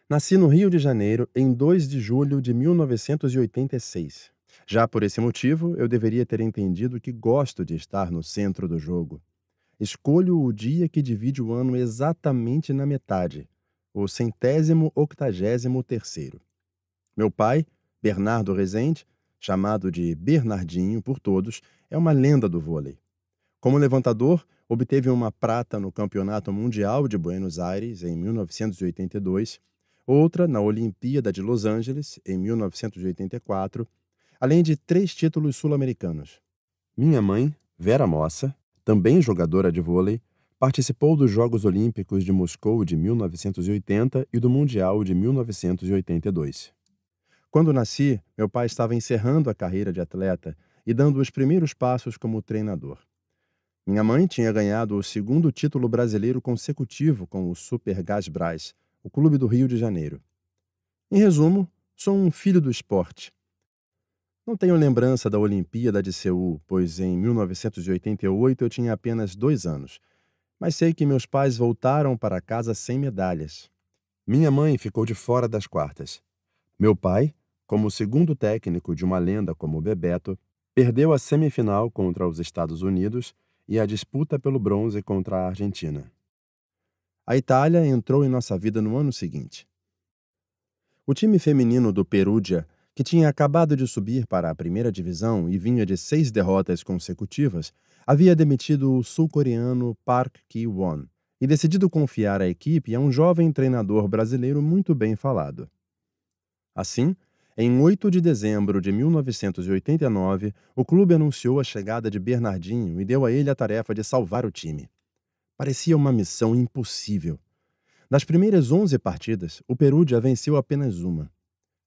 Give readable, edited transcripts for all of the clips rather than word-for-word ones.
Nasci no Rio de Janeiro em 2 de julho de 1986. Já por esse motivo, eu deveria ter entendido que gosto de estar no centro do jogo. Escolho o dia que divide o ano exatamente na metade, o 183º. Meu pai, Bernardo Rezende, chamado de Bernardinho por todos, é uma lenda do vôlei. Como levantador, obteve uma prata no Campeonato Mundial de Buenos Aires, em 1982, outra na Olimpíada de Los Angeles, em 1984, além de 3 títulos sul-americanos. Minha mãe, Vera Mossa, também jogadora de vôlei, participou dos Jogos Olímpicos de Moscou de 1980 e do Mundial de 1982. Quando nasci, meu pai estava encerrando a carreira de atleta e dando os primeiros passos como treinador. Minha mãe tinha ganhado o segundo título brasileiro consecutivo com o Super Gasbras, o clube do Rio de Janeiro. Em resumo, sou um filho do esporte. Não tenho lembrança da Olimpíada de Seul, pois em 1988 eu tinha apenas 2 anos, mas sei que meus pais voltaram para casa sem medalhas. Minha mãe ficou de fora das quartas. Meu pai, como segundo técnico de uma lenda como Bebeto, perdeu a semifinal contra os Estados Unidos e a disputa pelo bronze contra a Argentina. A Itália entrou em nossa vida no ano seguinte. O time feminino do Perugia, que tinha acabado de subir para a primeira divisão e vinha de 6 derrotas consecutivas, havia demitido o sul-coreano Park Ki-won e decidido confiar a equipe a um jovem treinador brasileiro muito bem falado. Assim, em 8 de dezembro de 1989, o clube anunciou a chegada de Bernardinho e deu a ele a tarefa de salvar o time. Parecia uma missão impossível. Das primeiras 11 partidas, o Perugia venceu apenas uma.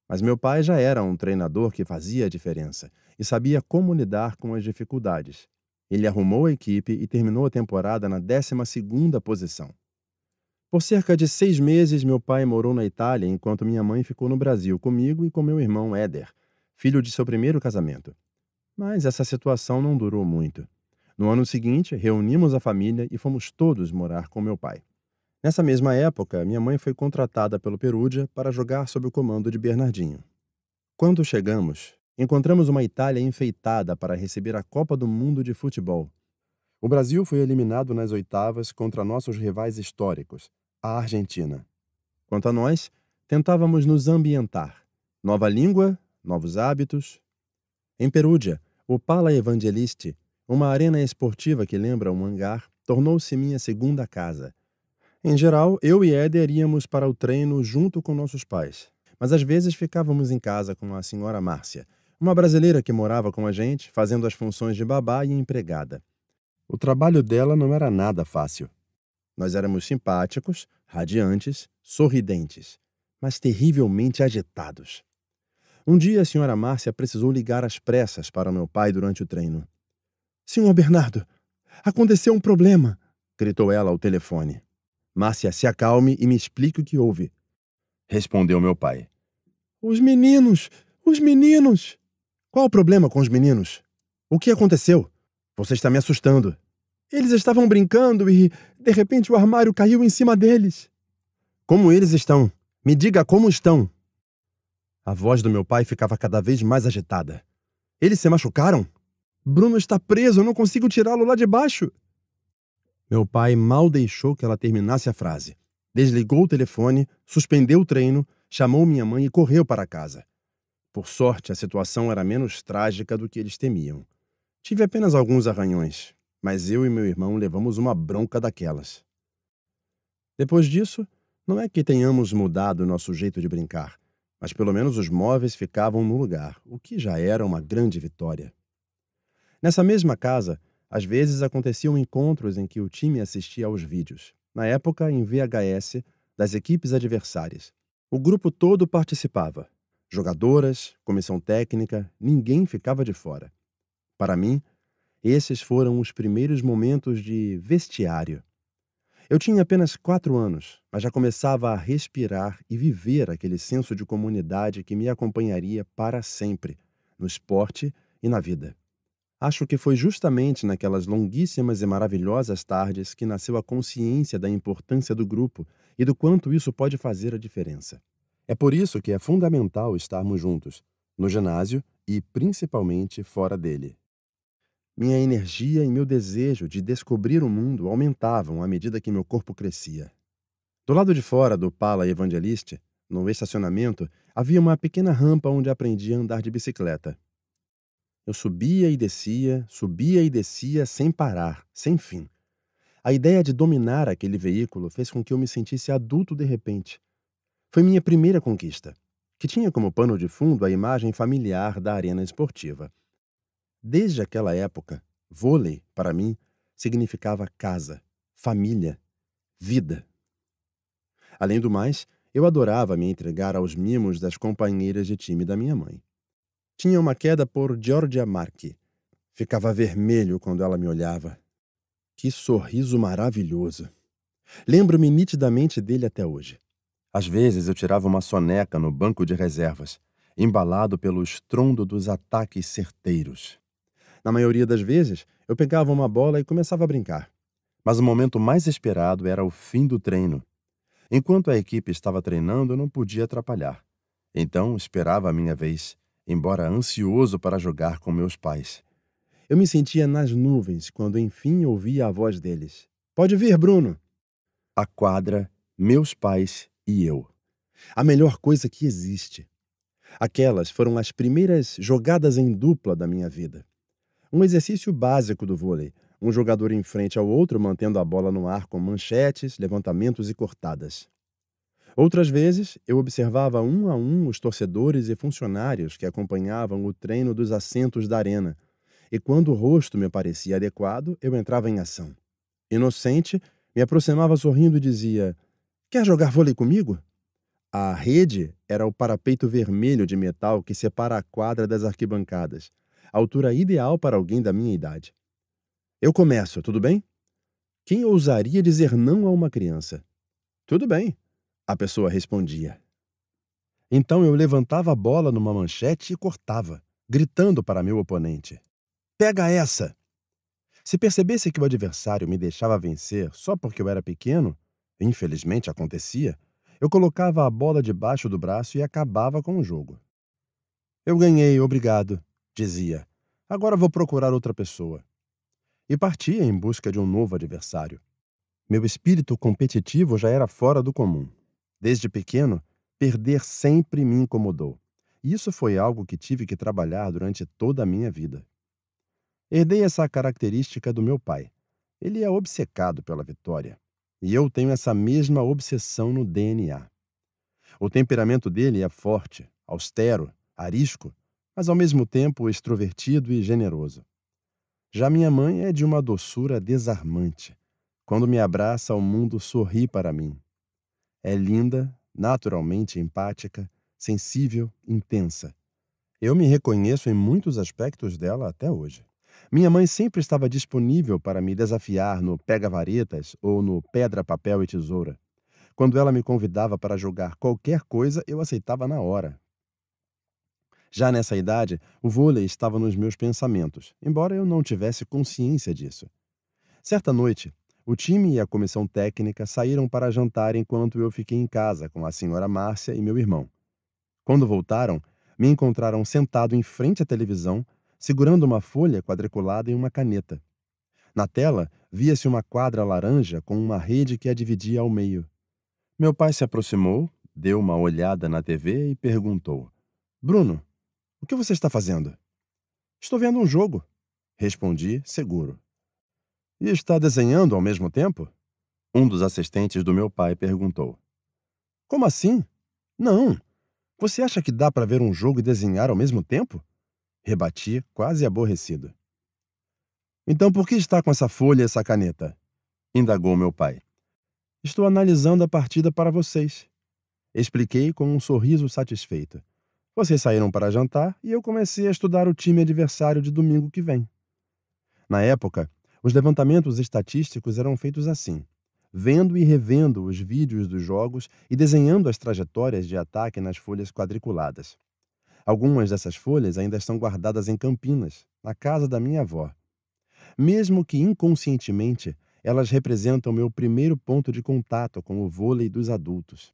Mas meu pai já era um treinador que fazia a diferença e sabia como lidar com as dificuldades. Ele arrumou a equipe e terminou a temporada na 12ª posição. Por cerca de 6 meses, meu pai morou na Itália, enquanto minha mãe ficou no Brasil comigo e com meu irmão Éder, filho de seu primeiro casamento. Mas essa situação não durou muito. No ano seguinte, reunimos a família e fomos todos morar com meu pai. Nessa mesma época, minha mãe foi contratada pelo Perugia para jogar sob o comando de Bernardinho. Quando chegamos, encontramos uma Itália enfeitada para receber a Copa do Mundo de Futebol. O Brasil foi eliminado nas oitavas contra nossos rivais históricos, a Argentina. Quanto a nós, tentávamos nos ambientar. Nova língua, novos hábitos. Em Perugia, o Pala Evangelisti, uma arena esportiva que lembra um hangar, tornou-se minha segunda casa. Em geral, eu e Éder íamos para o treino junto com nossos pais, mas às vezes ficávamos em casa com a senhora Márcia, uma brasileira que morava com a gente, fazendo as funções de babá e empregada. O trabalho dela não era nada fácil. Nós éramos simpáticos, radiantes, sorridentes, mas terrivelmente agitados. Um dia a senhora Márcia precisou ligar às pressas para meu pai durante o treino. "Senhor Bernardo, aconteceu um problema", gritou ela ao telefone. "Márcia, se acalme e me explique o que houve", respondeu meu pai. Os meninos! Os meninos! Qual o problema com os meninos? O que aconteceu? Você está me assustando." "Eles estavam brincando e, de repente, o armário caiu em cima deles." "Como eles estão? Me diga como estão." A voz do meu pai ficava cada vez mais agitada. "Eles se machucaram? Bruno está preso, eu não consigo tirá-lo lá de baixo." Meu pai mal deixou que ela terminasse a frase. Desligou o telefone, suspendeu o treino, chamou minha mãe e correu para casa. Por sorte, a situação era menos trágica do que eles temiam. Tive apenas alguns arranhões, mas eu e meu irmão levamos uma bronca daquelas. Depois disso, não é que tenhamos mudado nosso jeito de brincar, mas pelo menos os móveis ficavam no lugar, o que já era uma grande vitória. Nessa mesma casa, às vezes aconteciam encontros em que o time assistia aos vídeos, na época em VHS, das equipes adversárias. O grupo todo participava. Jogadoras, comissão técnica, ninguém ficava de fora. Para mim, esses foram os primeiros momentos de vestiário. Eu tinha apenas 4 anos, mas já começava a respirar e viver aquele senso de comunidade que me acompanharia para sempre, no esporte e na vida. Acho que foi justamente naquelas longuíssimas e maravilhosas tardes que nasceu a consciência da importância do grupo e do quanto isso pode fazer a diferença. É por isso que é fundamental estarmos juntos, no ginásio e principalmente fora dele. Minha energia e meu desejo de descobrir o mundo aumentavam à medida que meu corpo crescia. Do lado de fora do Pala Evangeliste, no estacionamento, havia uma pequena rampa onde aprendi a andar de bicicleta. Eu subia e descia sem parar, sem fim. A ideia de dominar aquele veículo fez com que eu me sentisse adulto de repente. Foi minha primeira conquista, que tinha como pano de fundo a imagem familiar da arena esportiva. Desde aquela época, vôlei, para mim, significava casa, família, vida. Além do mais, eu adorava me entregar aos mimos das companheiras de time da minha mãe. Tinha uma queda por Giorgia Marchi. Ficava vermelho quando ela me olhava. Que sorriso maravilhoso! Lembro-me nitidamente dele até hoje. Às vezes eu tirava uma soneca no banco de reservas, embalado pelo estrondo dos ataques certeiros. Na maioria das vezes, eu pegava uma bola e começava a brincar. Mas o momento mais esperado era o fim do treino. Enquanto a equipe estava treinando, eu não podia atrapalhar. Então, esperava a minha vez, embora ansioso para jogar com meus pais. Eu me sentia nas nuvens quando enfim ouvia a voz deles. "Pode vir, Bruno!" A quadra, meus pais e eu. A melhor coisa que existe. Aquelas foram as primeiras jogadas em dupla da minha vida. Um exercício básico do vôlei, um jogador em frente ao outro mantendo a bola no ar com manchetes, levantamentos e cortadas. Outras vezes, eu observava um a um os torcedores e funcionários que acompanhavam o treino dos assentos da arena, e quando o rosto me parecia adequado, eu entrava em ação. Inocente, me aproximava sorrindo e dizia: "Quer jogar vôlei comigo?" A rede era o parapeito vermelho de metal que separa a quadra das arquibancadas, a altura ideal para alguém da minha idade. "Eu começo, tudo bem?" Quem ousaria dizer não a uma criança? "Tudo bem", a pessoa respondia. Então eu levantava a bola numa manchete e cortava, gritando para meu oponente: "Pega essa!" Se percebesse que o adversário me deixava vencer só porque eu era pequeno, infelizmente acontecia, eu colocava a bola debaixo do braço e acabava com o jogo. "Eu ganhei, obrigado", dizia. "Agora vou procurar outra pessoa." E partia em busca de um novo adversário. Meu espírito competitivo já era fora do comum. Desde pequeno, perder sempre me incomodou. E isso foi algo que tive que trabalhar durante toda a minha vida. Herdei essa característica do meu pai. Ele é obcecado pela vitória. E eu tenho essa mesma obsessão no DNA. O temperamento dele é forte, austero, arisco, mas ao mesmo tempo extrovertido e generoso. Já minha mãe é de uma doçura desarmante. Quando me abraça, o mundo sorri para mim. É linda, naturalmente empática, sensível, intensa. Eu me reconheço em muitos aspectos dela até hoje. Minha mãe sempre estava disponível para me desafiar no pega-varetas ou no pedra, papel e tesoura. Quando ela me convidava para jogar qualquer coisa, eu aceitava na hora. Já nessa idade, o vôlei estava nos meus pensamentos, embora eu não tivesse consciência disso. Certa noite, o time e a comissão técnica saíram para jantar enquanto eu fiquei em casa com a senhora Márcia e meu irmão. Quando voltaram, me encontraram sentado em frente à televisão, segurando uma folha quadriculada e uma caneta. Na tela, via-se uma quadra laranja com uma rede que a dividia ao meio. Meu pai se aproximou, deu uma olhada na TV e perguntou: "Bruno, o que você está fazendo?" "Estou vendo um jogo", respondi, seguro. "E está desenhando ao mesmo tempo?" Um dos assistentes do meu pai perguntou. "Como assim? Não. Você acha que dá para ver um jogo e desenhar ao mesmo tempo?" Rebati, quase aborrecido. "Então por que está com essa folha e essa caneta?" Indagou meu pai. "Estou analisando a partida para vocês." Expliquei com um sorriso satisfeito. "Vocês saíram para jantar e eu comecei a estudar o time adversário de domingo que vem." Na época, os levantamentos estatísticos eram feitos assim, vendo e revendo os vídeos dos jogos e desenhando as trajetórias de ataque nas folhas quadriculadas. Algumas dessas folhas ainda estão guardadas em Campinas, na casa da minha avó. Mesmo que inconscientemente, elas representam meu primeiro ponto de contato com o vôlei dos adultos.